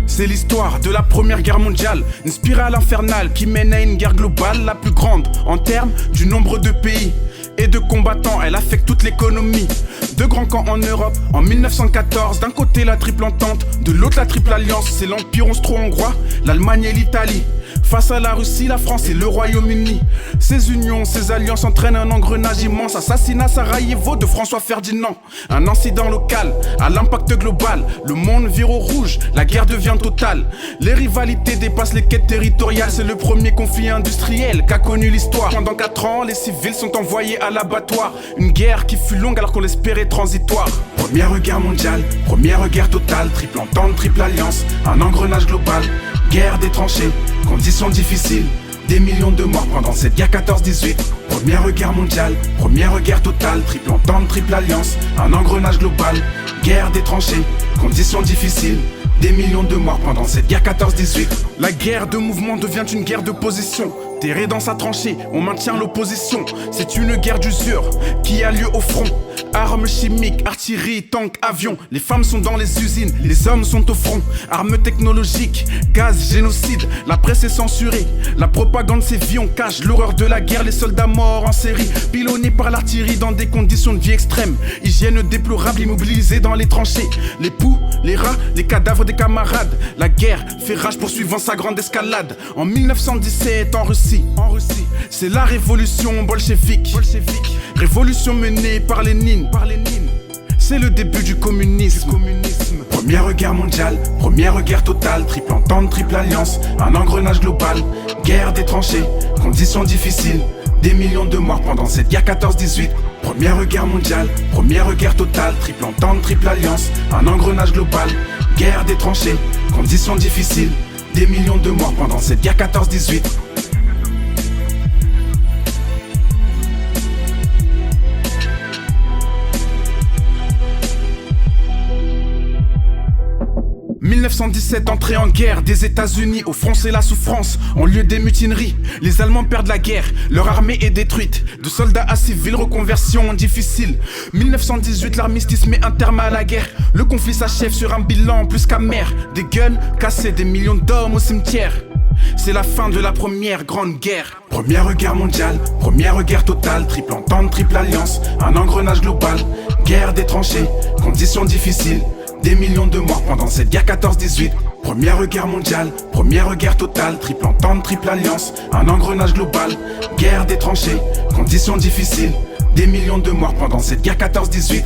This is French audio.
C'est l'histoire de la première guerre mondiale, une spirale infernale qui mène à une guerre globale, la plus grande en termes du nombre de pays et de combattants. Elle affecte toute l'économie. Deux grands camps en Europe en 1914. D'un côté la triple entente, de l'autre la triple alliance. C'est l'empire austro-hongrois, l'Allemagne et l'Italie. Face à la Russie, la France et le Royaume-Uni. Ces unions, ces alliances entraînent un engrenage immense. Assassinat Sarajevo de François Ferdinand. Un incident local à l'impact global. Le monde vire au rouge, la guerre devient totale. Les rivalités dépassent les quêtes territoriales. C'est le premier conflit industriel qu'a connu l'histoire. Pendant 4 ans, les civils sont envoyés à l'abattoir. Une guerre qui fut longue alors qu'on l'espérait transitoire. Première guerre mondiale, première guerre totale. Triple entente, triple alliance, un engrenage global. Guerre des tranchées, conditions difficiles. Des millions de morts pendant cette guerre 14-18. Première guerre mondiale, première guerre totale. Triple entente, triple alliance, un engrenage global. Guerre des tranchées, conditions difficiles. Des millions de morts pendant cette guerre 14-18. La guerre de mouvement devient une guerre de position. Terré dans sa tranchée, on maintient l'opposition. C'est une guerre d'usure qui a lieu au front. Armes chimiques, artillerie, tanks, avions. Les femmes sont dans les usines, les hommes sont au front. Armes technologiques, gaz, génocide. La presse est censurée, la propagande sévit. On cache l'horreur de la guerre, les soldats morts en série. Pilonnés par l'artillerie dans des conditions de vie extrêmes. Hygiène déplorable, immobilisés dans les tranchées. Les poux, les rats, les cadavres des camarades. La guerre fait rage poursuivant sa grande escalade. En 1917 en Russie, c'est la révolution bolchevique. Révolution menée par Lénine. C'est le début du communisme. Première guerre mondiale, première guerre totale. Triple entente, triple alliance, un engrenage global. Guerre des tranchées, conditions difficiles. Des millions de morts pendant cette guerre 14-18. Première guerre mondiale, première guerre totale. Triple entente, triple alliance, un engrenage global. Guerre des tranchées, conditions difficiles. Des millions de morts pendant cette guerre 14-18. 1917, entrée en guerre des États-Unis. Au front, c'est la souffrance, en lieu des mutineries. Les Allemands perdent la guerre, leur armée est détruite. De soldats à civils, reconversion difficile. 1918, l'armistice met un terme à la guerre. Le conflit s'achève sur un bilan plus qu'amer. Des guns cassés, des millions d'hommes au cimetière. C'est la fin de la première grande guerre. Première guerre mondiale, première guerre totale. Triple entente, triple alliance, un engrenage global. Guerre des tranchées, conditions difficiles. Des millions de morts pendant cette guerre 14-18. Première guerre mondiale, première guerre totale. Triple entente, triple alliance, un engrenage global. Guerre des tranchées, conditions difficiles. Des millions de morts pendant cette guerre 14-18.